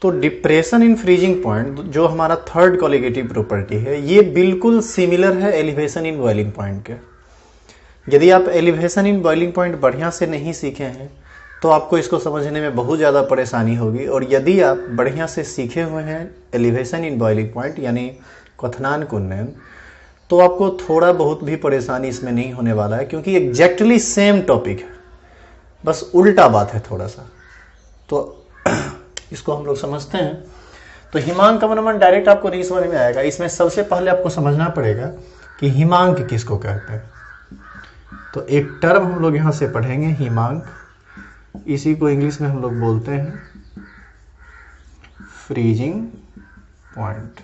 तो depression in freezing point जो हमारा थर्ड कॉलिगेटिव प्रॉपर्टी है, ये बिल्कुल सिमिलर है एलिवेशन इन बॉइलिंग पॉइंट के। यदि आप एलिवेशन इन बॉइलिंग पॉइंट बढ़िया से नहीं सीखे हैं तो आपको इसको समझने में बहुत ज़्यादा परेशानी होगी, और यदि आप बढ़िया से सीखे हुए हैं एलिवेशन इन बॉइलिंग पॉइंट यानी क्वथनांक कुंडन, तो आपको थोड़ा बहुत भी परेशानी इसमें नहीं होने वाला है, क्योंकि एग्जैक्टली सेम टॉपिक है, बस उल्टा बात है थोड़ा सा। तो इसको हम लोग समझते हैं। तो हिमांक का मनोमन डायरेक्ट आपको नहीं समझ में आएगा। इसमें सबसे पहले आपको समझना पड़ेगा कि हिमांक किसको कहते हैं। तो एक टर्म हम लोग यहां से पढ़ेंगे हिमांक, इसी को इंग्लिश में हम लोग बोलते हैं फ्रीजिंग पॉइंट।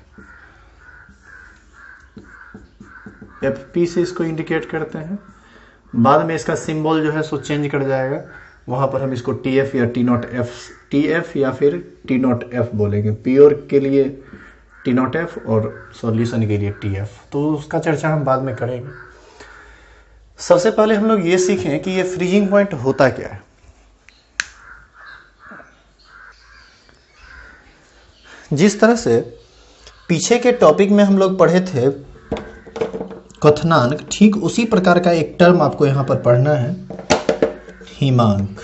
एफपी से इसको इंडिकेट करते हैं। बाद में इसका सिंबल जो है सो चेंज कर जाएगा, वहां पर हम इसको टीएफ या टी नॉट एफ, टीएफ या फिर टी नॉट एफ बोलेंगे। प्योर के लिए टी नॉट एफ और सॉल्यूशन के लिए टीएफ, तो उसका चर्चा हम बाद में करेंगे। सबसे पहले हम लोग ये सीखें कि ये फ्रीजिंग पॉइंट होता क्या है। जिस तरह से पीछे के टॉपिक में हम लोग पढ़े थे क्वथनांक, ठीक उसी प्रकार का एक टर्म आपको यहां पर पढ़ना है, हिमांक।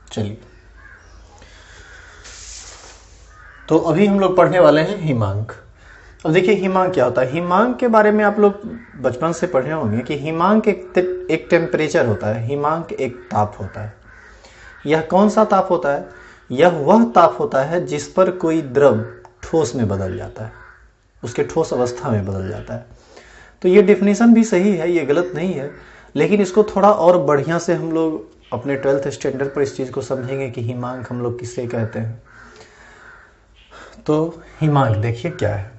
चलिए, तो अभी हम लोग पढ़ने वाले हैं हिमांक। अब देखिए हिमांक क्या होता है। हिमांक के बारे में आप लोग बचपन से पढ़े होंगे कि हिमांक एक टेम्परेचर होता है, हिमांक एक ताप होता है। यह कौन सा ताप होता है? यह वह ताप होता है जिस पर कोई द्रव ठोस में बदल जाता है, उसके ठोस अवस्था में बदल जाता है। तो ये डिफिनीशन भी सही है, ये गलत नहीं है, लेकिन इसको थोड़ा और बढ़िया से हम लोग अपने 12th स्टैंडर्ड पर इस चीज़ को समझेंगे कि हिमांक हम लोग किससे कहते हैं। तो हिमांक देखिए क्या है।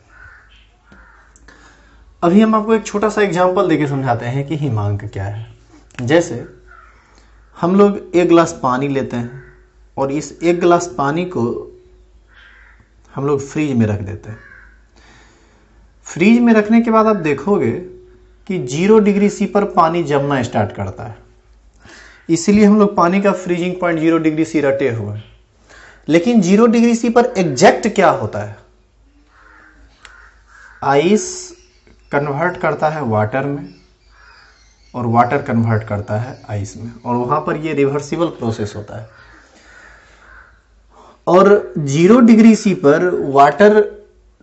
अभी हम आपको एक छोटा सा एग्जाम्पल देके समझाते हैं कि हिमांक क्या है। जैसे हम लोग एक गिलास पानी लेते हैं और इस एक गिलास पानी को हम लोग फ्रीज में रख देते हैं। फ्रीज में रखने के बाद आप देखोगे कि 0 डिग्री सी पर पानी जमना स्टार्ट करता है, इसीलिए हम लोग पानी का फ्रीजिंग पॉइंट 0 डिग्री सी रटे हुए हैं। लेकिन 0 डिग्री सी पर एग्जैक्ट क्या होता है? आइस कन्वर्ट करता है वाटर में और वाटर कन्वर्ट करता है आइस में, और वहां पर ये रिवर्सिबल प्रोसेस होता है। और 0 डिग्री सी पर वाटर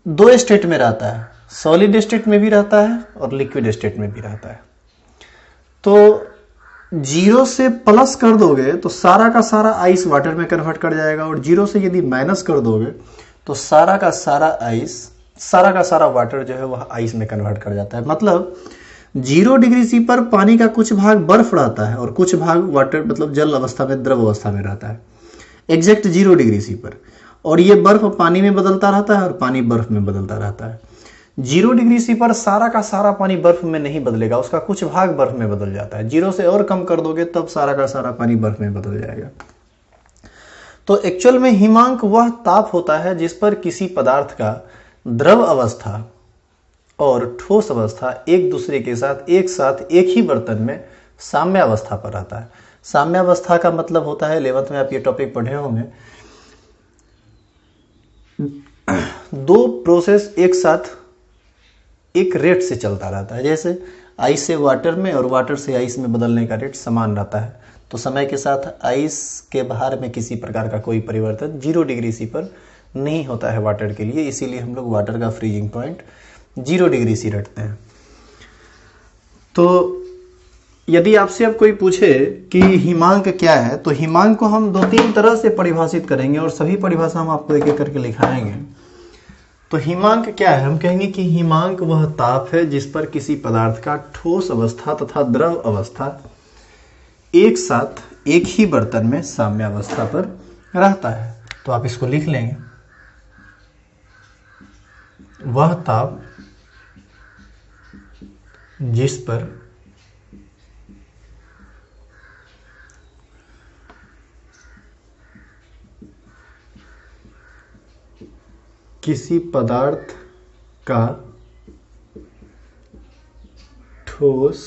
2 स्टेट में रहता है, सॉलिड स्टेट में भी रहता है और लिक्विड स्टेट में भी रहता है। तो 0 से प्लस कर दोगे तो सारा का सारा आइस वाटर में कन्वर्ट कर जाएगा, और 0 से यदि माइनस कर दोगे तो सारा का सारा आइस, सारा का सारा वाटर जो है वह आइस में कन्वर्ट कर जाता है। मतलब 0 डिग्री सी पर पानी का कुछ भाग बर्फ रहता है और कुछ भाग वाटर मतलब जल अवस्था में, द्रव अवस्था में रहता है, एग्जैक्ट 0 डिग्री सी पर। और ये बर्फ पानी में बदलता रहता है और पानी बर्फ में बदलता रहता है। 0 डिग्री सी पर सारा का सारा पानी बर्फ में नहीं बदलेगा, उसका कुछ भाग बर्फ में बदल जाता है। 0 से और कम कर दोगे तब सारा का सारा पानी बर्फ में बदल जाएगा। तो एक्चुअल में हिमांक वह ताप होता है जिस पर किसी पदार्थ का द्रव अवस्था और ठोस अवस्था एक दूसरे के साथ एक ही बर्तन में साम्य अवस्था पर रहता है। साम्य अवस्था का मतलब होता है, 11th में आप ये टॉपिक पढ़े होंगे, 2 प्रोसेस एक साथ एक रेट से चलता रहता है। जैसे आइस से वाटर में और वाटर से आइस में बदलने का रेट समान रहता है, तो समय के साथ आइस के बाहर में किसी प्रकार का कोई परिवर्तन 0 डिग्री सी पर नहीं होता है वाटर के लिए, इसीलिए हम लोग वाटर का फ्रीजिंग पॉइंट 0 डिग्री सी रखते हैं। तो यदि आपसे अब कोई पूछे कि हिमांक क्या है, तो हिमांक को हम 2-3 तरह से परिभाषित करेंगे और सभी परिभाषा हम आपको एक एक करके लिखाएंगे। तो हिमांक क्या है? हम कहेंगे कि हिमांक वह ताप है जिस पर किसी पदार्थ का ठोस अवस्था तथा द्रव अवस्था एक साथ एक ही बर्तन में साम्य अवस्था पर रहता है। तो आप इसको लिख लेंगे, वह ताप जिस पर किसी पदार्थ का ठोस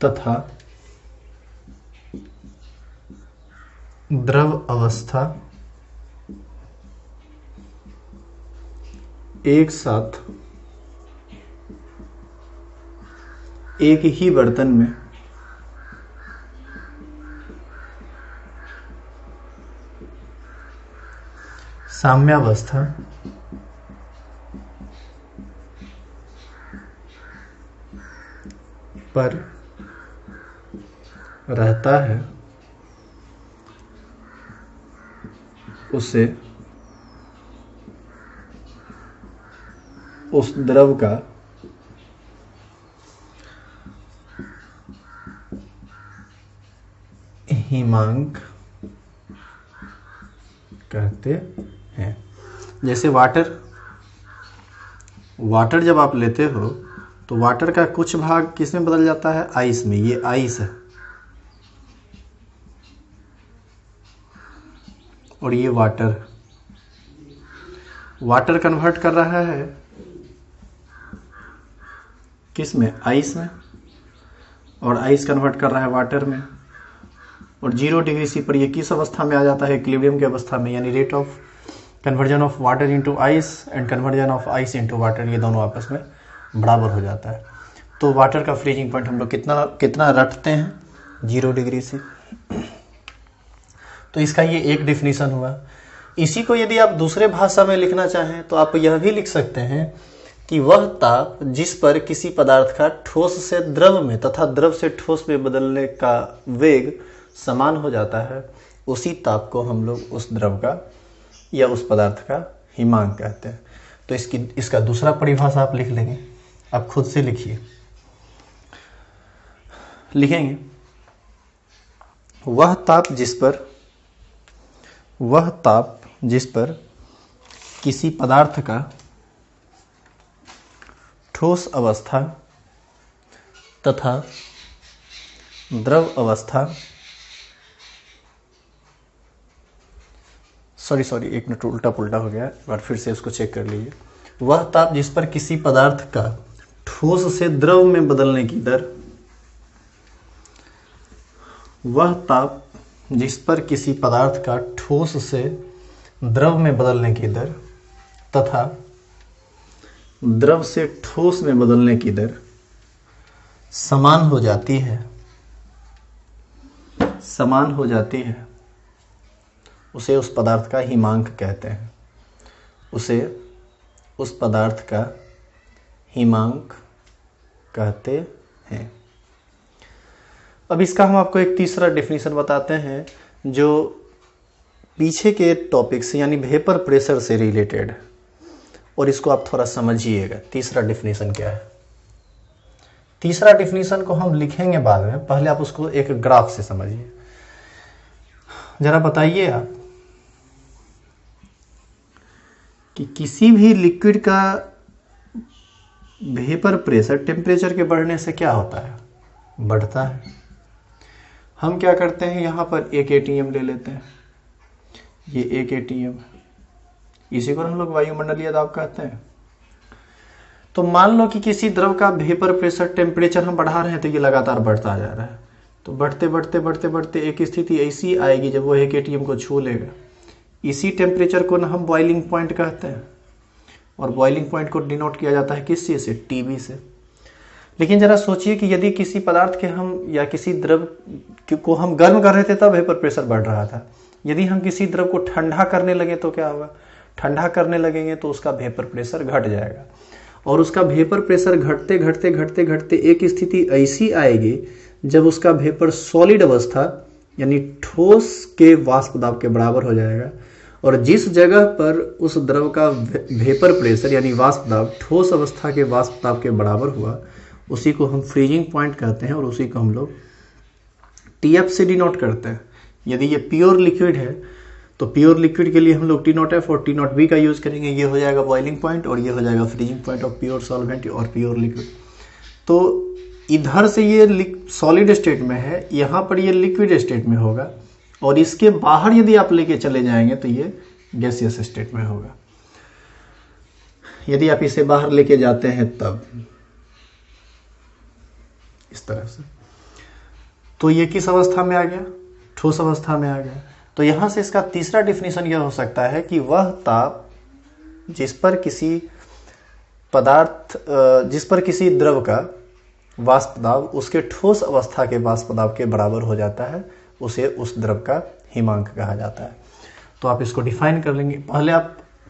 तथा द्रव अवस्था एक साथ एक ही बर्तन में साम्यावस्था पर रहता है उसे उस द्रव का हिमांक कहते हैं। जैसे वाटर जब आप लेते हो तो वाटर का कुछ भाग किस में बदल जाता है, आइस में। ये आइस है और ये वाटर कन्वर्ट कर रहा है किस में, आइस में, और आइस कन्वर्ट कर रहा है वाटर में। और 0 डिग्री सी पर ये किस अवस्था में आ जाता है, इक्विलिब्रियम की अवस्था में, यानी rate of conversion of water into ice and conversion of ice into water, ये दोनों आपस में बराबर हो जाता है। तो वाटर का फ्रीजिंग पॉइंट हम लोग कितना रखते हैं, 0 डिग्री से। तो इसका ये एक डिफिनीशन हुआ। इसी को यदि आप दूसरे भाषा में लिखना चाहें तो आप यह भी लिख सकते हैं कि वह ताप जिस पर किसी पदार्थ का ठोस से द्रव में तथा द्रव से ठोस में बदलने का वेग समान हो जाता है, उसी ताप को हम लोग उस द्रव का या उस पदार्थ का हिमांक कहते हैं। तो इसका दूसरा परिभाषा आप लिख लेंगे, आप खुद से लिखिए, लिखेंगे वह ताप जिस पर किसी पदार्थ का ठोस अवस्था तथा द्रव अवस्था सॉरी एक मिनट उल्टा पुल्टा हो गया, एक बार फिर से उसको चेक कर लीजिए। वह ताप जिस पर किसी पदार्थ का ठोस से द्रव में बदलने की दर, वह ताप जिस पर किसी पदार्थ का ठोस से द्रव में बदलने की दर तथा द्रव से ठोस में बदलने की दर समान हो जाती है, उसे उस पदार्थ का हिमांक कहते हैं। उसे उस पदार्थ का हिमांक कहते हैं। अब इसका हम आपको एक तीसरा डेफिनेशन बताते हैं जो पीछे के टॉपिक से यानी वेपर प्रेशर से रिलेटेड, और इसको आप थोड़ा समझिएगा। तीसरा डेफिनेशन क्या है? तीसरा डेफिनेशन को हम लिखेंगे बाद में, पहले आप उसको एक ग्राफ से समझिए। जरा बताइए आप कि किसी भी लिक्विड का वेपर प्रेशर टेम्परेचर के बढ़ने से क्या होता है, बढ़ता है। हम क्या करते हैं, यहाँ पर एक एटीएम ले लेते हैं, ये एक एटीएम है, इसी को हम लोग वायुमंडलीय दाब कहते हैं। तो मान लो कि किसी द्रव का वेपर प्रेशर टेम्परेचर हम बढ़ा रहे हैं तो ये लगातार बढ़ता जा रहा है। तो बढ़ते बढ़ते बढ़ते बढ़ते एक स्थिति ऐसी आएगी जब वो एक एटीएम को छू लेगा। इसी टेम्परेचर को ना हम बॉइलिंग पॉइंट कहते हैं, और बॉइलिंग पॉइंट को डिनोट किया जाता है किस चीज से, टीबी से। लेकिन जरा सोचिए कि यदि किसी पदार्थ के हम या किसी द्रव को हम गर्म कर रहे थे तब वेपर प्रेशर बढ़ रहा था, यदि हम किसी द्रव को ठंडा करने लगे तो क्या होगा, ठंडा करने लगेंगे तो उसका वेपर प्रेशर घट जाएगा। और उसका वेपर प्रेशर घटते घटते घटते घटते एक स्थिति ऐसी आएगी जब उसका वेपर सॉलिड अवस्था यानी ठोस के वाष्प दाब के बराबर हो जाएगा। और जिस जगह पर उस द्रव का वेपर प्रेशर यानी वाष्प दाब ठोस अवस्था के वाष्प दाब के बराबर हुआ, उसी को हम फ्रीजिंग पॉइंट कहते हैं, और उसी को हम लोग टीएफ से डिनोट करते हैं। यदि ये प्योर लिक्विड है तो प्योर लिक्विड के लिए हम लोग टी नॉट एफ और टी नॉट बी का यूज करेंगे। ये हो जाएगा बॉइलिंग पॉइंट और ये हो जाएगा freezing point of pure solvent और प्योर लिक्विड। तो इधर से ये सॉलिड स्टेट में है, यहाँ पर ये लिक्विड स्टेट में होगा, और इसके बाहर यदि आप लेके चले जाएंगे तो ये गैसियस स्टेट में होगा। यदि आप इसे बाहर लेके जाते हैं तब इस तरह से, तो ये किस अवस्था में आ गया? ठोस अवस्था में आ गया। तो यहां से इसका तीसरा डिफिनीशन यह हो सकता है कि वह ताप जिस पर किसी पदार्थ जिस पर किसी द्रव का वाष्प दाब उसके ठोस अवस्था के वाष्प दाब के बराबर हो जाता है, उसे उस द्रव का हिमांक कहा जाता है। तो आप इसको डिफाइन कर लेंगे।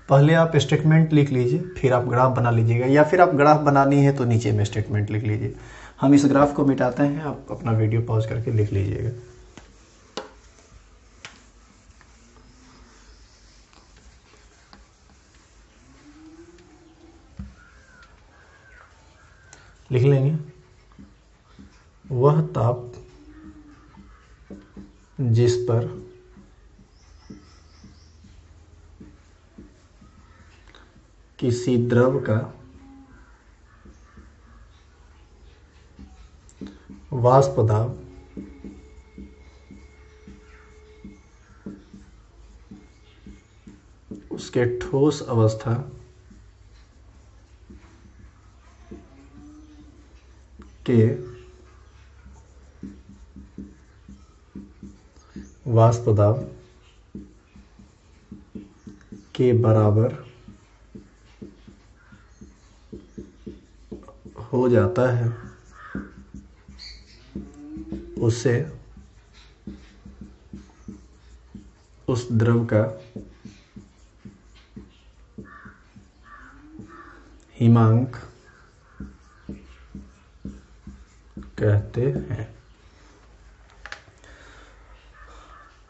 पहले आप स्टेटमेंट लिख लीजिए, फिर आप ग्राफ बना लीजिएगा, या फिर आप ग्राफ बनानी है तो नीचे में स्टेटमेंट लिख लीजिए। हम इस ग्राफ को मिटाते हैं, आप अपना वीडियो पॉज करके लिख लीजिएगा। लिख लेंगे, वह ताप जिस पर किसी द्रव का वाष्प दाब उसके ठोस अवस्था के वाष्प दाब के बराबर हो जाता है, उसे उस द्रव का हिमांक कहते हैं।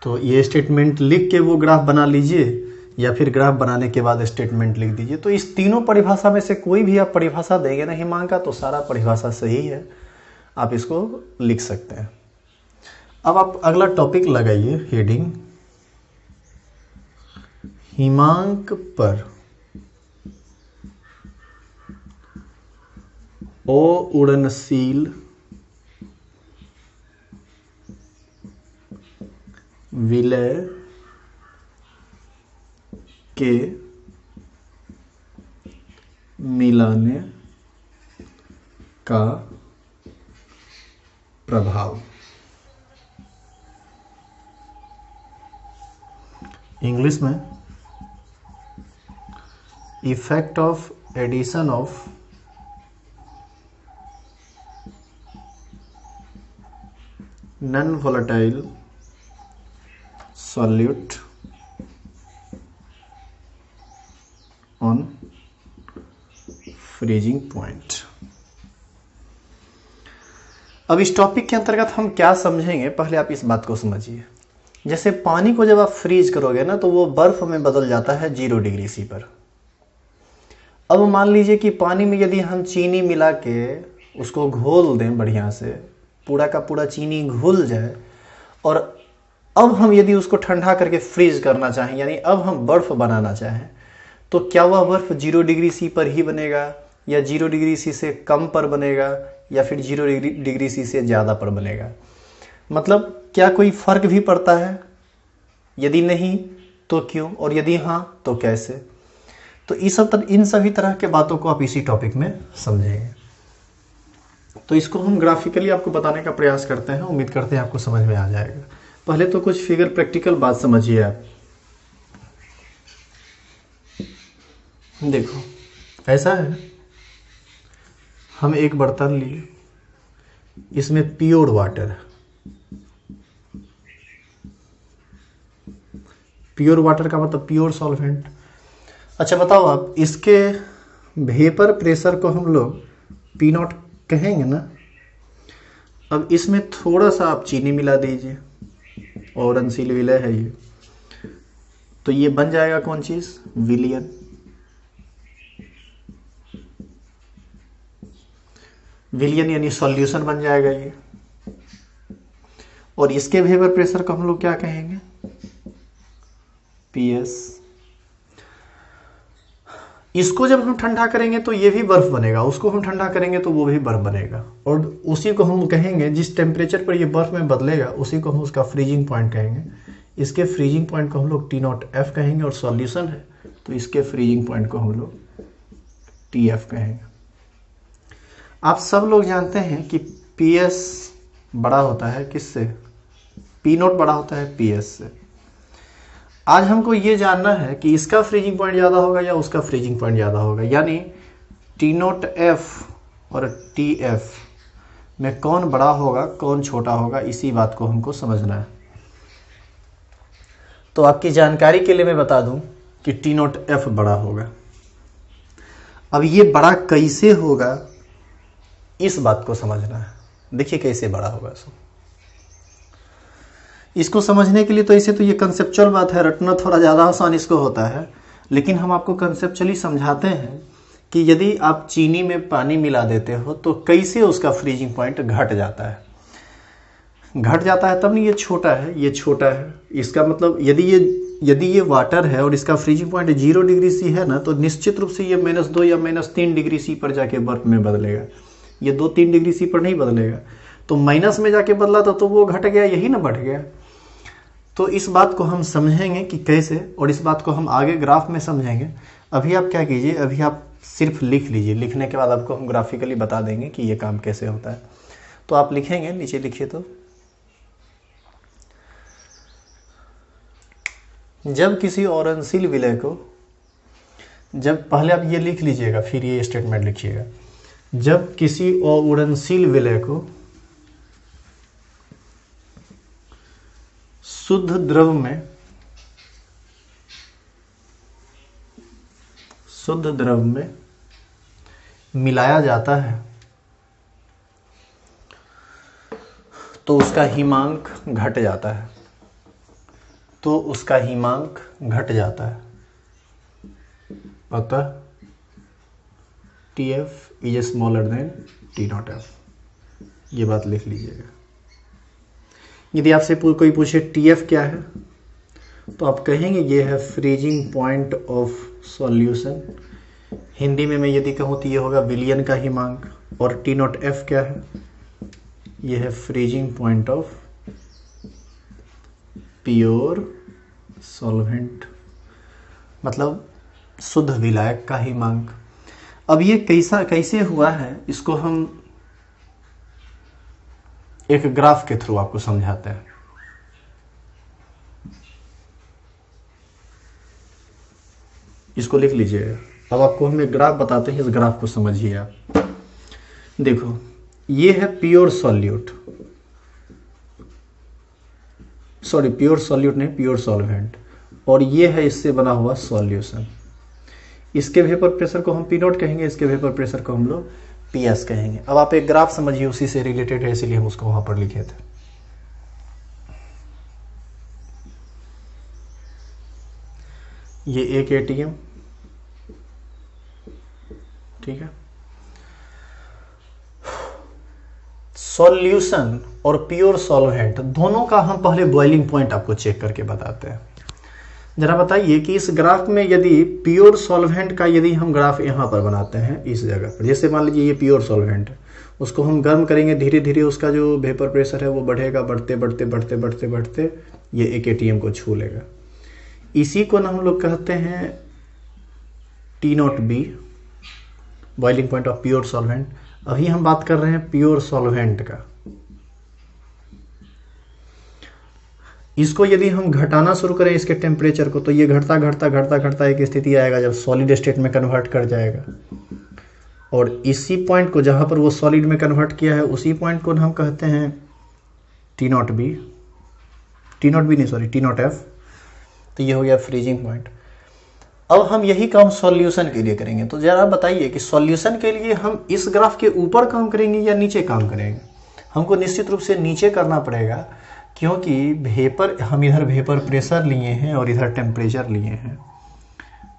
तो ये स्टेटमेंट लिख के वो ग्राफ बना लीजिए, या फिर ग्राफ बनाने के बाद स्टेटमेंट लिख दीजिए। तो इस तीनों परिभाषा में से कोई भी आप परिभाषा देंगे ना हिमांक का, तो सारा परिभाषा सही है, आप इसको लिख सकते हैं। अब आप अगला टॉपिक लगाइए, हेडिंग हिमांक पर अउड़नशील विलय के मिलाने का प्रभाव। इंग्लिश में effect of addition of non volatile solute on freezing point। अब इस टॉपिक के अंतर्गत हम क्या समझेंगे, पहले आप इस बात को समझिए। जैसे पानी को जब आप फ्रीज करोगे ना, तो वो बर्फ में बदल जाता है 0 डिग्री सी पर। अब मान लीजिए कि पानी में यदि हम चीनी मिला के उसको घोल दें बढ़िया से, पूरा का पूरा चीनी घुल जाए, और अब हम यदि उसको ठंडा करके फ्रीज करना चाहें, यानी अब हम बर्फ बनाना चाहें, तो क्या वह बर्फ 0 डिग्री सी पर ही बनेगा, या 0 डिग्री सी से कम पर बनेगा, या फिर 0 डिग्री सी से ज़्यादा पर बनेगा? मतलब क्या कोई फर्क भी पड़ता है? यदि नहीं तो क्यों, और यदि हाँ तो कैसे? तो इन सभी तरह के बातों को आप इसी टॉपिक में समझेंगे। तो इसको हम ग्राफिकली आपको बताने का प्रयास करते हैं, उम्मीद करते हैं आपको समझ में आ जाएगा। पहले तो कुछ फिगर प्रैक्टिकल बात समझिए आप। देखो ऐसा है, हम एक बर्तन लिए, इसमें प्योर वाटर है। प्योर वाटर का मतलब प्योर सॉल्वेंट। अच्छा बताओ आप, इसके वेपर प्रेशर को हम लोग P0 कहेंगे ना। अब इसमें थोड़ा सा आप चीनी मिला दीजिए, अउड़नशील विलय है ये, तो ये बन जाएगा कौन चीज? विलियन। विलियन यानी सॉल्यूशन बन जाएगा ये। और इसके वेपर प्रेशर को हम लोग क्या कहेंगे? PS। इसको जब हम ठंडा करेंगे तो ये भी बर्फ बनेगा, उसको हम ठंडा करेंगे तो वो भी बर्फ बनेगा, और उसी को हम कहेंगे, जिस टेम्परेचर पर ये बर्फ में बदलेगा उसी को हम उसका फ्रीजिंग पॉइंट कहेंगे। इसके फ्रीजिंग पॉइंट को हम लोग टी नॉट एफ कहेंगे, और सॉल्यूशन है तो इसके फ्रीजिंग पॉइंट को हम लोग टी एफ कहेंगे। आप सब लोग जानते हैं कि पी एस बड़ा होता है किससे? पी नॉट बड़ा होता है पी एस से। आज हमको ये जानना है कि इसका फ्रीजिंग पॉइंट ज़्यादा होगा या उसका फ्रीजिंग पॉइंट ज़्यादा होगा, यानी टी नॉट एफ और टी एफ में कौन बड़ा होगा कौन छोटा होगा, इसी बात को हमको समझना है। तो आपकी जानकारी के लिए मैं बता दूं कि टी नॉट एफ बड़ा होगा। अब ये बड़ा कैसे होगा इस बात को समझना है। देखिए कैसे बड़ा होगा इसको समझने के लिए तो ऐसे तो ये कंसेप्चुअल बात है, रटना थोड़ा ज़्यादा आसान इसको होता है, लेकिन हम आपको कंसेप्चुअली समझाते हैं कि यदि आप चीनी में पानी मिला देते हो तो कैसे उसका फ्रीजिंग पॉइंट घट जाता है। घट जाता है तब नहीं, ये छोटा है, ये छोटा है। इसका मतलब यदि ये वाटर है और इसका फ्रीजिंग पॉइंट 0 डिग्री सी है ना, तो निश्चित रूप से ये -2 या -3 डिग्री सी पर जाके बर्फ में बदलेगा। ये 2-3 डिग्री सी पर नहीं बदलेगा। तो माइनस में जाके बदला था तो वो घट गया, यही ना बढ़ गया। तो इस बात को हम समझेंगे कि कैसे, और इस बात को हम आगे ग्राफ में समझेंगे। अभी आप क्या कीजिए, अभी आप सिर्फ लिख लीजिए, लिखने के बाद आपको हम ग्राफिकली बता देंगे कि ये काम कैसे होता है। तो आप लिखेंगे, नीचे लिखिए। तो जब किसी औरनशील विलय को, जब पहले आप ये लिख लीजिएगा फिर ये स्टेटमेंट लिखिएगा। जब किसी औरनशील विलय को शुद्ध द्रव में मिलाया जाता है तो उसका हिमांक घट जाता है, अतः T F is smaller than T nought F. ये बात लिख लीजिएगा। यदि आपसे कोई पूछे टी एफ क्या है तो आप कहेंगे ये है freezing point of solution. Hindi में मैं यदि कहूँ तो ये होगा विलयन का हिमांक। और टी नॉट एफ क्या है? ये है freezing point of pure solvent, मतलब शुद्ध विलायक का हिमांक। अब ये कैसे हुआ है इसको हम एक ग्राफ के थ्रू आपको समझाते हैं। इसको लिख लीजिए। अब आपको हम एक ग्राफ बताते हैं, इस ग्राफ को समझिए आप। देखो ये है pure solute, sorry pure solute नहीं, प्योर सॉल्वेंट, और ये है इससे बना हुआ सॉल्यूशन। इसके वेपर प्रेशर को हम पी नॉट कहेंगे, इसके वेपर प्रेशर को हम लोग पी एस कहेंगे। अब आप एक ग्राफ समझिए, उसी से रिलेटेड है इसीलिए हम उसको वहां पर लिखे थे। ये एक एटीएम, ठीक है। सॉल्यूशन और प्योर सॉल्वेंट दोनों का हम पहले बॉइलिंग पॉइंट आपको चेक करके बताते हैं। जरा बताइए कि इस ग्राफ में यदि प्योर सॉल्वेंट का यदि हम ग्राफ यहाँ पर बनाते हैं इस जगह पर, जैसे मान लीजिए ये प्योर सॉल्वेंट है, उसको हम गर्म करेंगे, धीरे धीरे उसका जो वेपर प्रेशर है वो बढ़ेगा, बढ़ते बढ़ते बढ़ते बढ़ते बढ़ते ये एक एटीएम को छू लेगा। इसी को ना हम लोग कहते हैं T not be, boiling point of pure solvent. अभी हम बात कर रहे हैं प्योर सॉल्वेंट का। इसको यदि हम घटाना शुरू करें इसके टेम्परेचर को, तो ये घटता घटता घटता घटता एक स्थिति आएगा जब सॉलिड स्टेट में कन्वर्ट कर जाएगा। और इसी पॉइंट को जहां पर वो सॉलिड में कन्वर्ट किया है उसी पॉइंट को हम कहते हैं T not be, T nought F. तो ये हो गया फ्रीजिंग पॉइंट। अब हम यही काम सॉल्यूशन के लिए करेंगे। तो जरा बताइए कि सॉल्यूशन के लिए हम इस ग्राफ के ऊपर काम करेंगे या नीचे काम करेंगे? हमको निश्चित रूप से नीचे करना पड़ेगा, क्योंकि हम इधर वेपर प्रेशर लिए हैं और इधर टेम्परेचर लिए हैं,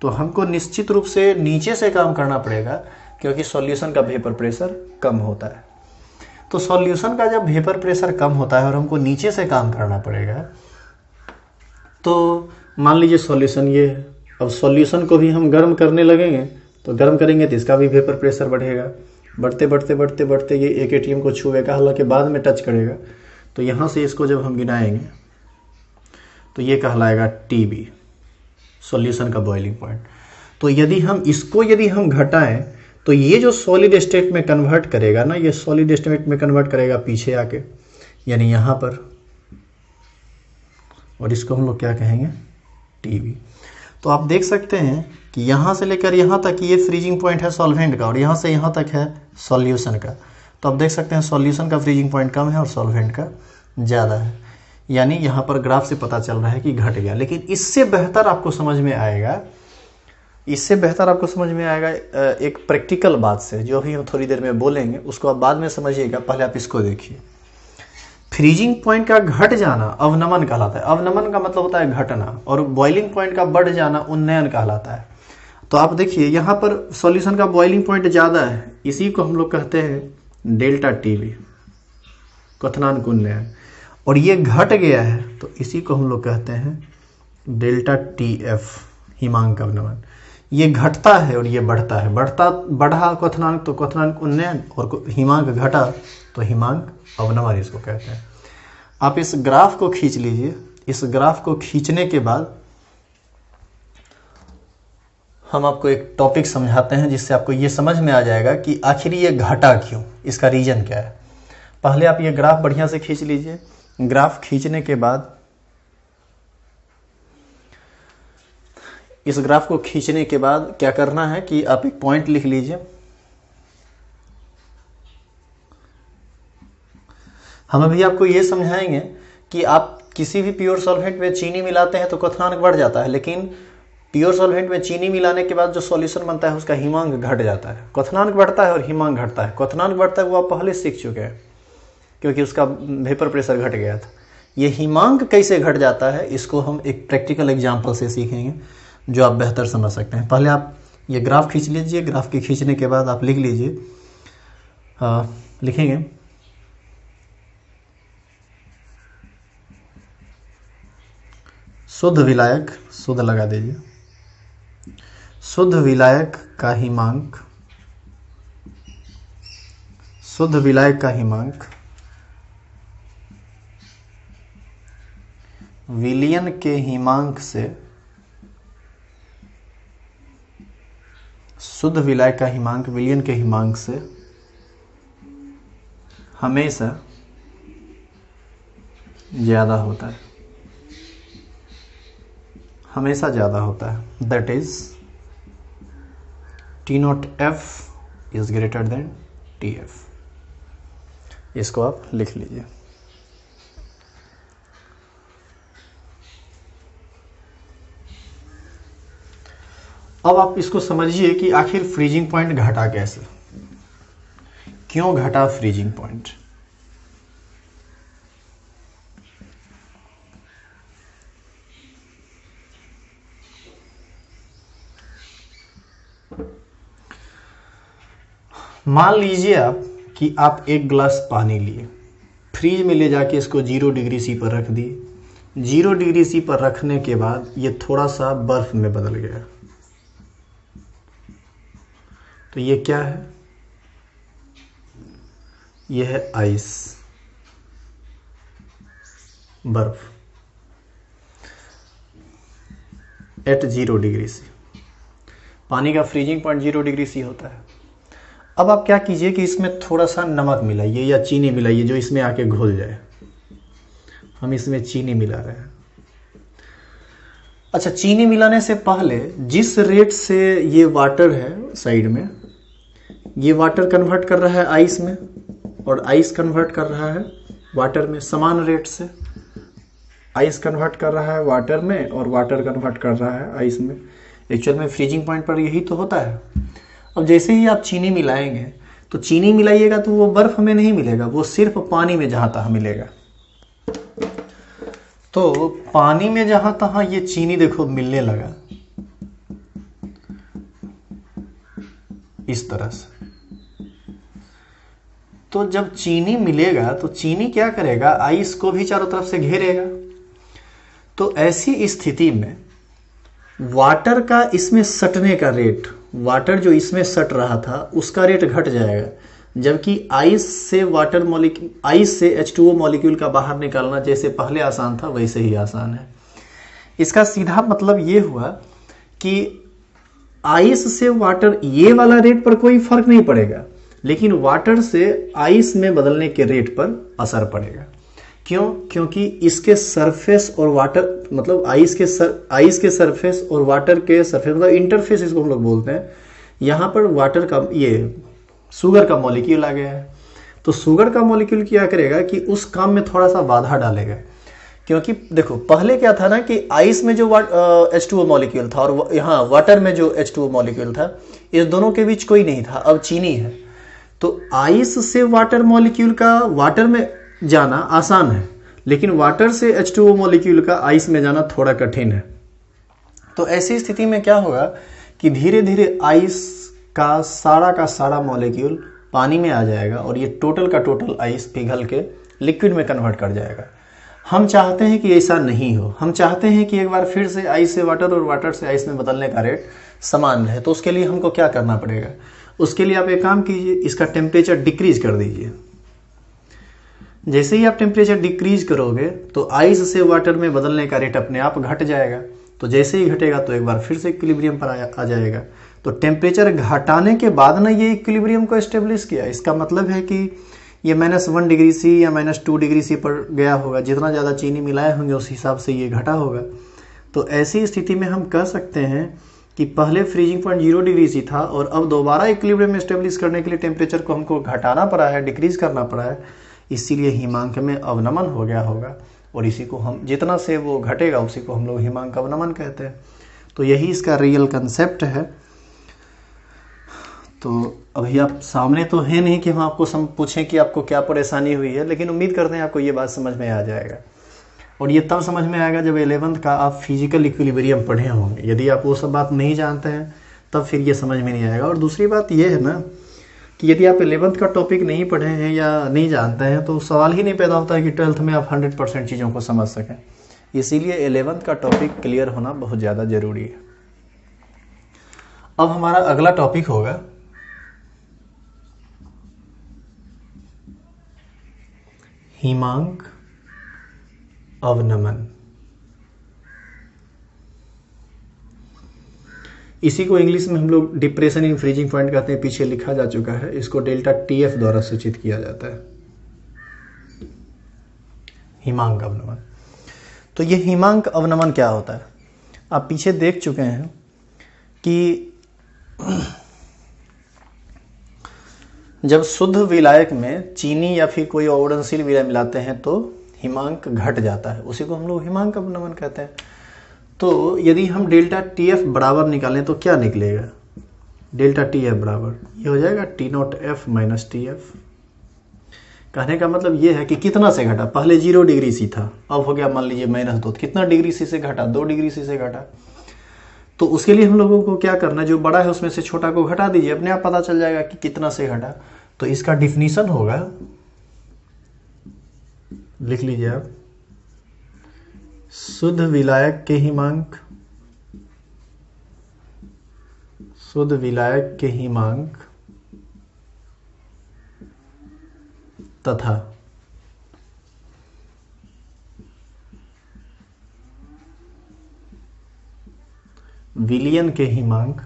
तो हमको निश्चित रूप से नीचे से काम करना पड़ेगा, क्योंकि सॉल्यूशन का वेपर प्रेशर कम होता है। तो सॉल्यूशन का जब वेपर प्रेशर कम होता है और हमको नीचे से काम करना पड़ेगा, तो मान लीजिए सॉल्यूशन ये है। अब सॉल्यूशन को भी हम गर्म करने लगेंगे, तो गर्म करेंगे तो इसका भी वेपर प्रेशर बढ़ेगा, बढ़ते बढ़ते बढ़ते बढ़ते ये एक एटीएम को छुएगा, हालांकि बाद में टच करेगा। तो यहाँ से इसको जब हम गिनाएंगे तो ये कहलाएगा TB, सॉल्यूशन का बॉइलिंग पॉइंट। तो यदि हम घटाएं तो ये जो सॉलिड स्टेट में कन्वर्ट करेगा ना, ये सॉलिड स्टेट में कन्वर्ट करेगा पीछे आके, यानी यहाँ पर, और इसको हम लोग क्या कहेंगे, TB। तो आप देख सकते हैं कि यहाँ से लेकर यहाँ तक ये फ्रीजिंग पॉइंट है सॉल्वेंट का, और यहाँ से यहाँ तक है सॉल्यूशन का। तो आप देख सकते हैं सॉल्यूशन का फ्रीजिंग पॉइंट कम है और सॉल्वेंट का ज़्यादा है, यानी यहाँ पर ग्राफ से पता चल रहा है कि घट गया। लेकिन इससे बेहतर आपको समझ में आएगा एक प्रैक्टिकल बात से, जो भी हम थोड़ी देर में बोलेंगे उसको आप बाद में समझिएगा, पहले आप इसको देखिए। फ्रीजिंग पॉइंट का घट जाना अवनमन कहलाता है। अवनमन का मतलब होता है घटना, और बॉइलिंग पॉइंट का बढ़ जाना उन्नयन कहलाता है। तो आप देखिए यहाँ पर सॉल्यूशन का बॉइलिंग पॉइंट ज़्यादा है, इसी को हम लोग कहते हैं डेल्टा TB, क्वथनांक उन्नयन, और ये घट गया है तो इसी को हम लोग कहते हैं डेल्टा TF, हिमांक अवनमन। ये घटता है और ये बढ़ता है, बढ़ा क्वथनांक तो क्वथनांक उन्नयन, और हिमांक घटा तो हिमांक अवनमन इसको कहते हैं। आप इस ग्राफ को खींच लीजिए। इस ग्राफ को खींचने के बाद हम आपको एक टॉपिक समझाते हैं जिससे आपको ये समझ में आ जाएगा कि आखिर ये घटा क्यों, इसका रीजन क्या है। पहले आप ये ग्राफ बढ़िया से खींच लीजिए। ग्राफ खींचने के बाद, इस ग्राफ को खींचने के बाद क्या करना है कि आप एक पॉइंट लिख लीजिए। हम अभी आपको ये समझाएंगे कि आप किसी भी प्योर सॉल्वेंट में चीनी मिलाते हैं तो क्वथनांक बढ़ जाता है, लेकिन प्योर सॉल्वेंट में चीनी मिलाने के बाद जो सॉल्यूशन बनता है उसका हिमांक घट जाता है। क्वथनांक बढ़ता है और हिमांक घटता है। क्वथनांक बढ़ता है वो आप पहले सीख चुके हैं, क्योंकि उसका वेपर प्रेशर घट गया था। ये हिमांक कैसे घट जाता है इसको हम एक प्रैक्टिकल एग्जाम्पल से सीखेंगे, जो आप बेहतर समझ सकते हैं। पहले आप ये ग्राफ खींच लीजिए। ग्राफ के खींचने के बाद आप लिख लीजिए, लिखेंगे शुद्ध विलायक, शुद्ध लगा दीजिए, शुद्ध विलायक का हिमांक, शुद्ध विलायक का हिमांक विलयन के हिमांक से, शुद्ध विलायक का हिमांक विलयन के हिमांक से हमेशा ज्यादा होता है, हमेशा ज्यादा होता है। That is T0F is greater than TF। इसको आप लिख लीजिए। अब आप इसको समझिए कि आखिर फ्रीजिंग पॉइंट घटा कैसे, क्यों घटा फ्रीजिंग पॉइंट। मान लीजिए आप कि आप एक गिलास पानी लिए, फ्रीज में ले जाके इसको 0 डिग्री C पर रख दिए। 0 डिग्री C पर रखने के बाद ये थोड़ा सा बर्फ में बदल गया, तो ये क्या है, ये है आइस, बर्फ एट 0 डिग्री C। पानी का फ्रीजिंग पॉइंट 0 डिग्री C होता है। अब आप क्या कीजिए कि इसमें थोड़ा सा नमक मिलाइए या चीनी मिलाइए जो इसमें आके घुल जाए। हम इसमें चीनी मिला रहे हैं। अच्छा, चीनी मिलाने से पहले जिस रेट से ये वाटर है साइड में, ये वाटर कन्वर्ट कर रहा है आइस में और आइस कन्वर्ट कर रहा है वाटर में। समान रेट से आइस कन्वर्ट कर रहा है वाटर में और वाटर कन्वर्ट कर रहा है आइस में। एक्चुअल में फ्रीजिंग पॉइंट पर यही तो होता है। अब जैसे ही आप चीनी मिलाएंगे तो चीनी मिलाइएगा तो वो बर्फ में नहीं मिलेगा, वो सिर्फ पानी में जहां तहां मिलेगा। तो पानी में जहां तहां ये चीनी देखो मिलने लगा इस तरह से। तो जब चीनी मिलेगा तो चीनी क्या करेगा, आइस को भी चारों तरफ से घेरेगा। तो ऐसी स्थिति में वाटर का इसमें सटने का रेट, वाटर जो इसमें सट रहा था उसका रेट घट जाएगा, जबकि आइस से वाटर मॉलिक्यूल, आइस से H2O मॉलिक्यूल का बाहर निकालना जैसे पहले आसान था वैसे ही आसान है। इसका सीधा मतलब ये हुआ कि आइस से वाटर ये वाला रेट पर कोई फर्क नहीं पड़ेगा, लेकिन वाटर से आइस में बदलने के रेट पर असर पड़ेगा। क्यों? क्योंकि इसके सरफेस और वाटर मतलब आइस के सरफेस और वाटर के सरफेस मतलब इंटरफेस इसको हम लोग बोलते हैं। यहां पर वाटर का ये शुगर का मॉलिक्यूल आ गया है, तो शुगर का मॉलिक्यूल क्या करेगा कि उस काम में थोड़ा सा बाधा डालेगा। क्योंकि देखो पहले क्या था ना कि आइस में जो H2O मॉलिक्यूल था और यहाँ वाटर में जो H2O मॉलिक्यूल था, इस दोनों के बीच कोई नहीं था, अब चीनी है। तो आइस से वाटर मॉलिक्यूल का वाटर में जाना आसान है, लेकिन वाटर से H2O मॉलिक्यूल का आइस में जाना थोड़ा कठिन है। तो ऐसी स्थिति में क्या होगा कि धीरे धीरे आइस का सारा मॉलिक्यूल पानी में आ जाएगा और ये टोटल का टोटल आइस पिघल के लिक्विड में कन्वर्ट कर जाएगा। हम चाहते हैं कि ऐसा नहीं हो, हम चाहते हैं कि एक बार फिर से आइस से वाटर और वाटर से आइस में बदलने का रेट समान रहे। तो उसके लिए हमको क्या करना पड़ेगा? उसके लिए आप एक काम कीजिए, इसका टेम्परेचर डिक्रीज कर दीजिए। जैसे ही आप टेम्परेचर डिक्रीज करोगे तो आइस से वाटर में बदलने का रेट अपने आप घट जाएगा। तो जैसे ही घटेगा तो एक बार फिर से इक्विलिब्रियम पर आ जाएगा। तो टेम्परेचर घटाने के बाद ना ये इक्विलिब्रियम को एस्टेब्लिश किया। इसका मतलब है कि ये -1 डिग्री सी या -2 डिग्री सी पर गया होगा। जितना ज़्यादा चीनी मिलाए होंगे उस हिसाब से ये घटा होगा। तो ऐसी स्थिति में हम कह सकते हैं कि पहले फ्रीजिंग पॉइंट 0 डिग्री सी था और अब दोबारा इक्विलिब्रियम एस्टेब्लिश करने के लिए टेम्परेचर को हमको घटाना पड़ा है, डिक्रीज करना पड़ा है। इसीलिए हिमांक में अवनमन हो गया होगा और इसी को हम जितना से वो घटेगा उसी को हम लोग हिमांक अवनमन कहते हैं। तो यही इसका रियल कंसेप्ट है। तो अभी आप सामने तो है नहीं कि हम आपको पूछें कि आपको क्या परेशानी हुई है, लेकिन उम्मीद करते हैं आपको ये बात समझ में आ जाएगा। और ये तब समझ में आएगा जब 11th का आप फिजिकल इक्विलिब्रियम पढ़े होंगे। यदि आप वो सब बात नहीं जानते हैं तब फिर ये समझ में नहीं आएगा। और दूसरी बात ये है ना कि यदि आप 11th का टॉपिक नहीं पढ़े हैं या नहीं जानते हैं तो सवाल ही नहीं पैदा होता है कि 12th में आप 100% चीज़ों को समझ सकें। इसीलिए 11th का टॉपिक क्लियर होना बहुत ज़्यादा ज़रूरी है। अब हमारा अगला टॉपिक होगा हिमांक अवनमन। इसी को इंग्लिश में हम लोग डिप्रेशन इन फ्रीजिंग पॉइंट कहते हैं, पीछे लिखा जा चुका है। इसको डेल्टा TF द्वारा सूचित किया जाता है, हिमांक अवनमन। तो ये हिमांक अवनमन क्या होता है? आप पीछे देख चुके हैं कि जब शुद्ध विलायक में चीनी या फिर कोई अवरणशील विलाय मिलाते हैं तो हिमांक घट जाता है, उसी को हम लोग हिमांक अवनमन कहते हैं। तो यदि हम डेल्टा TF बराबर निकालें तो क्या निकलेगा? डेल्टा TF बराबर ये हो जाएगा T0F - TF। कहने का मतलब ये है कि कितना से घटा। पहले 0 डिग्री सी था, अब हो गया मान लीजिए -2। तो कितना डिग्री सी से घटा? 2 डिग्री सी से घटा। तो उसके लिए हम लोगों को क्या करना है, जो बड़ा है उसमें से छोटा को घटा दीजिए, अपने आप पता चल जाएगा कि कितना से घटा। तो इसका डिफिनीशन होगा, लिख लीजिए आप, शुद्ध विलायक के हिमांक, शुद्ध विलायक के हिमांक तथा विलयन के हिमांक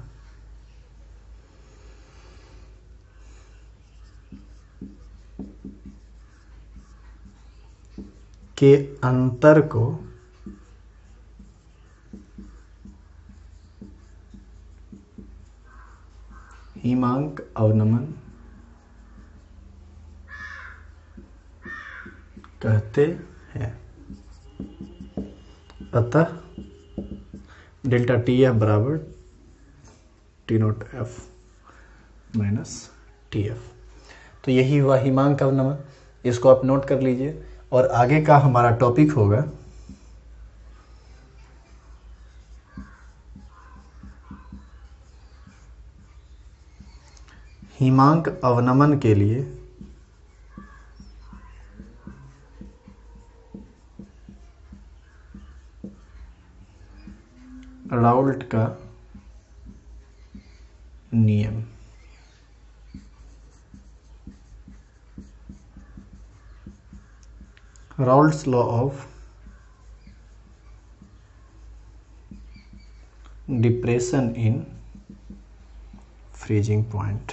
के अंतर को हिमांक अवनमन कहते हैं। अतः डेल्टा TF बराबर T0F - TF। तो यही हुआ हिमांक अवनमन। इसको आप नोट कर लीजिए। और आगे का हमारा टॉपिक होगा हिमांक अवनमन के लिए राउल्ट का नियम। Raoult's law of depression in freezing point.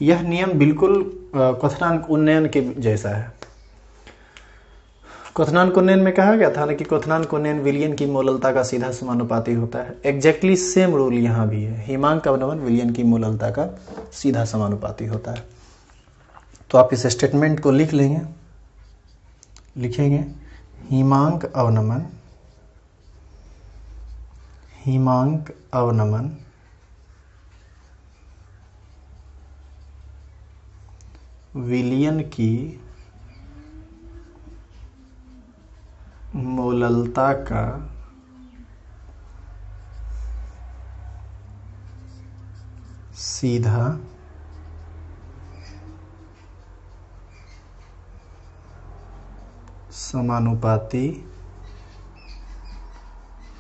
यह नियम बिल्कुल क्वथनांक उन्नयन के जैसा है। क्वथनांक उन्नयन में कहा गया था ना कि क्वथनांक उन्नयन विलयन की मोललता का सीधा समानुपाती होता है। एग्जैक्टली सेम रूल यहाँ भी है। हिमांक अवनमन विलयन की मोललता का सीधा समानुपाती होता है। तो आप इस स्टेटमेंट को लिख लेंगे, लिखेंगे हिमांक अवनमन विलयन की मोललता का सीधा समानुपाती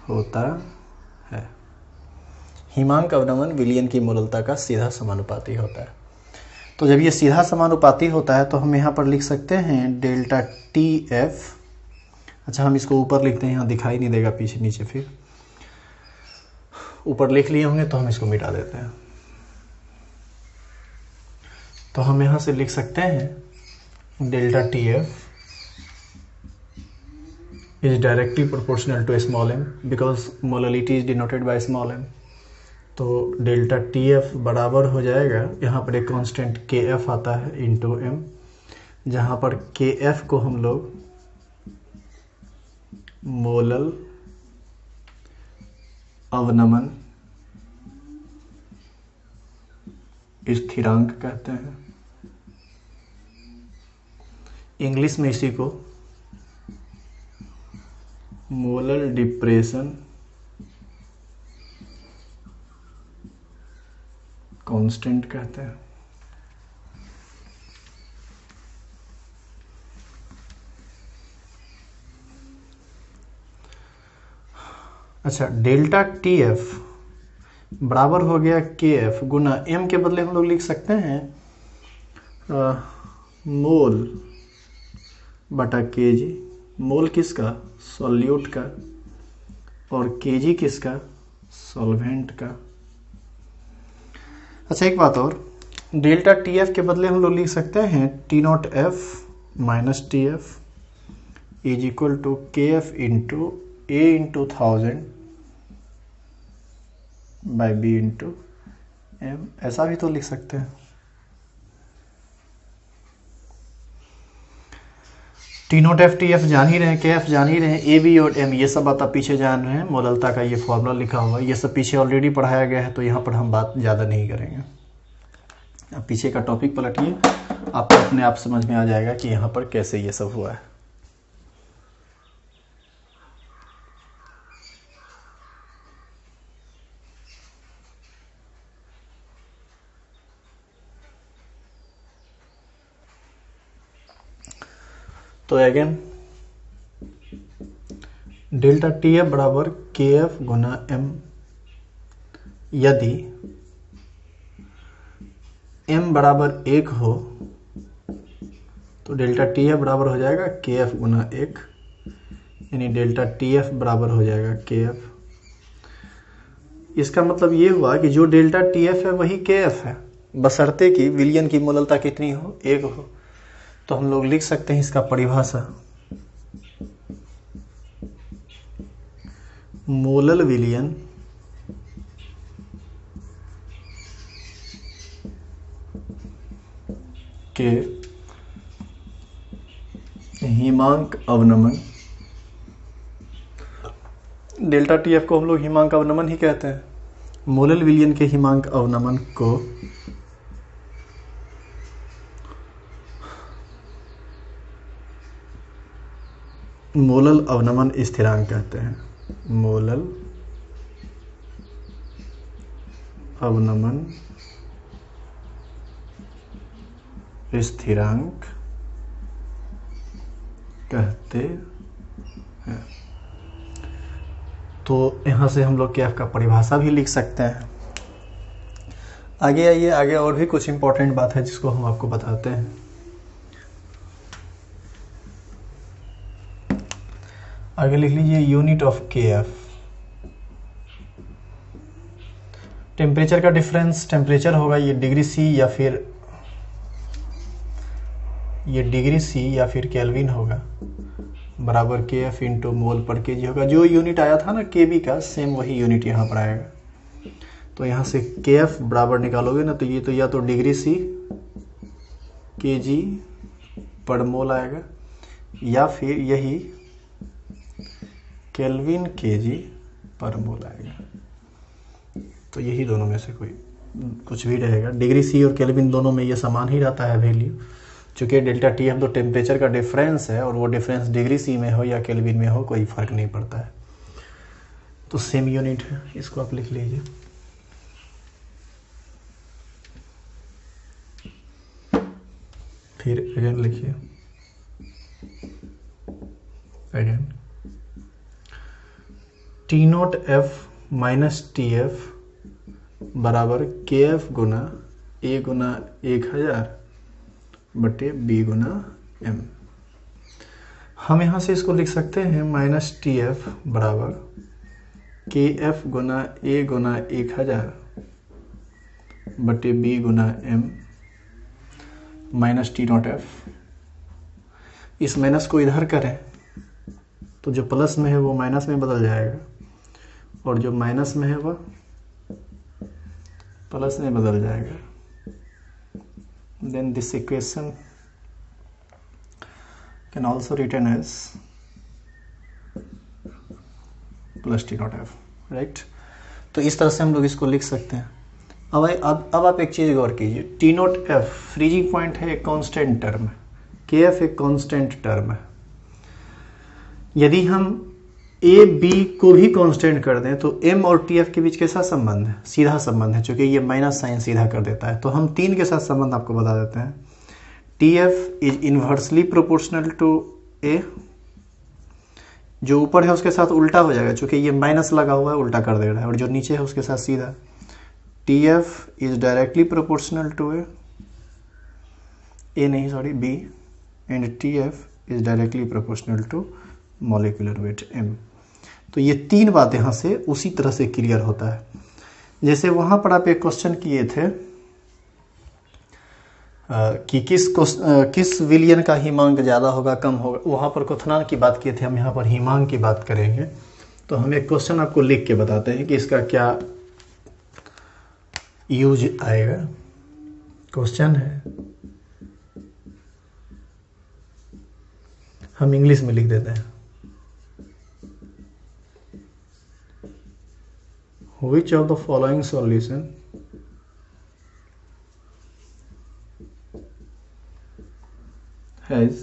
होता है। हिमांक अवनमन विलयन की मोललता का सीधा समानुपाती होता है। तो जब ये सीधा समानुपाती होता है तो हम यहाँ पर लिख सकते हैं डेल्टा टी एफ। अच्छा, हम इसको ऊपर लिखते हैं, यहाँ दिखाई नहीं देगा पीछे नीचे, फिर ऊपर लिख लिए होंगे तो हम इसको मिटा देते हैं। तो हम यहाँ से लिख सकते हैं delta T F is directly proportional to small m because molality is denoted by small m। तो डेल्टा टी एफ बराबर हो जाएगा, यहाँ पर एक कांस्टेंट के एफ आता है इंटू एम, जहाँ पर के एफ को हम लोग मोलल अवनमन स्थिरांक कहते हैं। इंग्लिश में इसी को मोलल डिप्रेशन कांस्टेंट कहते हैं। अच्छा, डेल्टा टी एफ बराबर हो गया के एफ गुना एम के बदले हम लोग लिख सकते हैं मोल बटा के जी। मोल किसका? सॉल्यूट का, और केजी किसका? सॉल्वेंट का। अच्छा, एक बात और, डेल्टा टी एफ के बदले हम लोग लिख सकते हैं T nought F minus T F is equal to K F into A into 1000 by B into M. ऐसा भी तो लिख सकते हैं। T nought F T F जान ही रहे हैं, के एफ जान ही रहे हैं, ए बी और एम ये सब बात आप पीछे जान रहे हैं। मोललता का ये फॉर्मूला लिखा हुआ है, ये सब पीछे ऑलरेडी पढ़ाया गया है, तो यहाँ पर हम बात ज़्यादा नहीं करेंगे। अब पीछे का टॉपिक पलटिए, आपको अपने आप समझ में आ जाएगा कि यहाँ पर कैसे ये सब हुआ है। तो अगेन डेल्टा टी एफ बराबर के एफ गुना एम। यदि एम बराबर 1 हो तो डेल्टा टी एफ बराबर हो जाएगा के एफ गुना 1, यानी डेल्टा टी एफ बराबर हो जाएगा के एफ। इसका मतलब ये हुआ कि जो डेल्टा टी एफ है वही के एफ है, बशर्ते कि विलयन की मोललता कितनी हो? 1 हो। तो हम लोग लिख सकते हैं इसका परिभाषा, मोलल विलयन के हिमांक अवनमन, डेल्टा टी एफ को हम लोग हिमांक अवनमन ही कहते हैं। मोलल विलयन के हिमांक अवनमन को मोलल अवनमन स्थिरांक कहते हैं। मोलल अवनमन स्थिरांक कहते हैं। तो यहाँ से हम लोग के का परिभाषा भी लिख सकते हैं। आगे आइए, आगे और भी कुछ इंपॉर्टेंट बात है जिसको हम आपको बताते हैं। आगे लिख लीजिए यूनिट ऑफ के एफ। टेम्परेचर का डिफरेंस, टेम्परेचर होगा ये डिग्री सी या फिर ये डिग्री सी या फिर केल्विन होगा, बराबर के एफ इंटू मोल पर के जी होगा। जो यूनिट आया था ना के बी का, सेम वही यूनिट यहाँ पर आएगा। तो यहाँ से के एफ बराबर निकालोगे ना, तो ये तो या तो डिग्री सी के जी पर मोल आएगा, या फिर यही केल्विन के जी पर मोल आएगा। तो यही दोनों में से कोई कुछ भी रहेगा। डिग्री सी और केल्विन दोनों में ये समान ही रहता है वैल्यू, चूँकि डेल्टा टी एफ तो टेम्परेचर का डिफरेंस है, और वो डिफरेंस डिग्री सी में हो या केल्विन में हो कोई फर्क नहीं पड़ता है, तो सेम यूनिट है। इसको आप लिख लीजिए। फिर अगेन लिखिए, again T nought F minus T F बराबर के एफ गुना ए गुना 1000 बटे बी गुना एम। हम यहाँ से इसको लिख सकते हैं माइनस टी एफ बराबर के एफ गुना ए गुना 1000 बटे बी गुना M minus T nought F. इस माइनस को इधर करें तो जो प्लस में है वो माइनस में बदल जाएगा, और जो माइनस में है वह प्लस में बदल जाएगा। Then this equation can also written as plus T naught F, right? तो इस तरह से हम लोग इसको लिख सकते हैं। अब आप एक चीज़ गौर कीजिए, T nought F freezing point है, एक कांस्टेंट टर्म है, के एफ एक कांस्टेंट टर्म है। यदि हम ए बी को भी कांस्टेंट कर दें तो एम और टी एफ के बीच कैसा संबंध है? सीधा संबंध है, चूंकि ये माइनस साइन सीधा कर देता है। तो हम 3 के साथ संबंध आपको बता देते हैं। T F is inversely proportional to A, जो ऊपर है उसके साथ उल्टा हो जाएगा, चूंकि ये माइनस लगा हुआ है उल्टा कर दे रहा है, और जो नीचे है उसके साथ सीधा। T F is directly proportional to A नहीं sorry B, and T F is directly proportional to molecular weight M. तो ये 3 बात यहाँ से उसी तरह से क्लियर होता है। जैसे वहाँ पर आप एक क्वेश्चन किए थे कि किस विलियन का हिमांक ज़्यादा होगा कम होगा, वहाँ पर क्वथनांक की बात किए थे, हम यहाँ पर हिमांक की बात करेंगे। तो हम एक क्वेश्चन आपको लिख के बताते हैं कि इसका क्या यूज आएगा। क्वेश्चन है, हम इंग्लिश में लिख देते हैं, which of the following solution has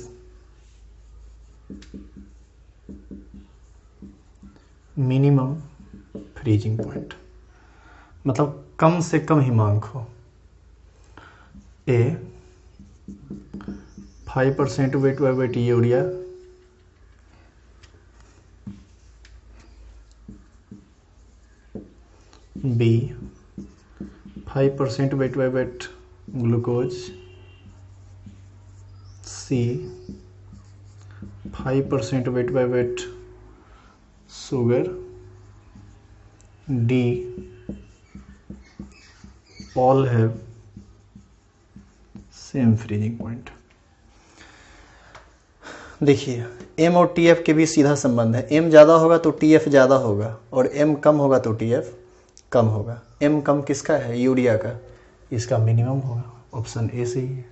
minimum freezing point, मतलब कम से कम हिमांक हो। ए 5% weight by weight urea, B 5% weight by weight glucose, C 5% weight by weight sugar, D all have same freezing point. देखिए एम और T F के बीच सीधा संबंध है। M ज़्यादा होगा तो टी एफ ज़्यादा होगा, और एम कम होगा तो टी एफ कम होगा। एम कम किसका है? यूरिया का, इसका मिनिमम होगा। ऑप्शन ए सही है।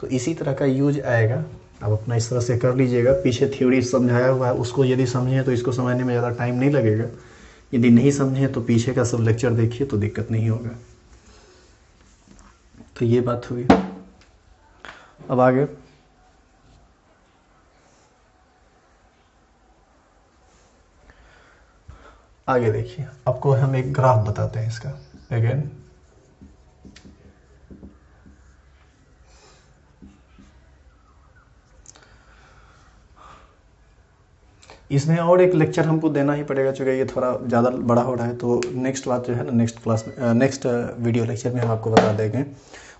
तो इसी तरह का यूज आएगा। आप अपना इस तरह से कर लीजिएगा। पीछे थ्योरी समझाया हुआ है, उसको यदि समझें तो इसको समझने में ज़्यादा टाइम नहीं लगेगा। यदि नहीं समझें तो पीछे का सब लेक्चर देखिए तो दिक्कत नहीं होगा। तो ये बात हुई। अब आगे देखिए, आपको हम एक ग्राफ बताते हैं इसका। अगेन इसमें और एक लेक्चर हमको देना ही पड़ेगा, चूँकि ये थोड़ा ज़्यादा बड़ा हो रहा है। तो नेक्स्ट बात जो है ना, नेक्स्ट क्लास में, नेक्स्ट वीडियो लेक्चर में हम आपको बता देंगे।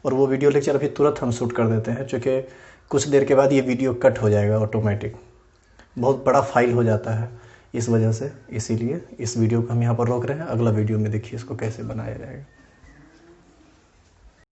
और वो वीडियो लेक्चर अभी तुरंत हम शूट कर देते हैं, चूँकि कुछ देर के बाद ये वीडियो कट हो जाएगा ऑटोमेटिक। बहुत बड़ा फाइल हो जाता है इस वजह से, इसीलिए इस वीडियो को हम यहाँ पर रोक रहे हैं। अगला वीडियो में देखिए इसको कैसे बनाया जाएगा।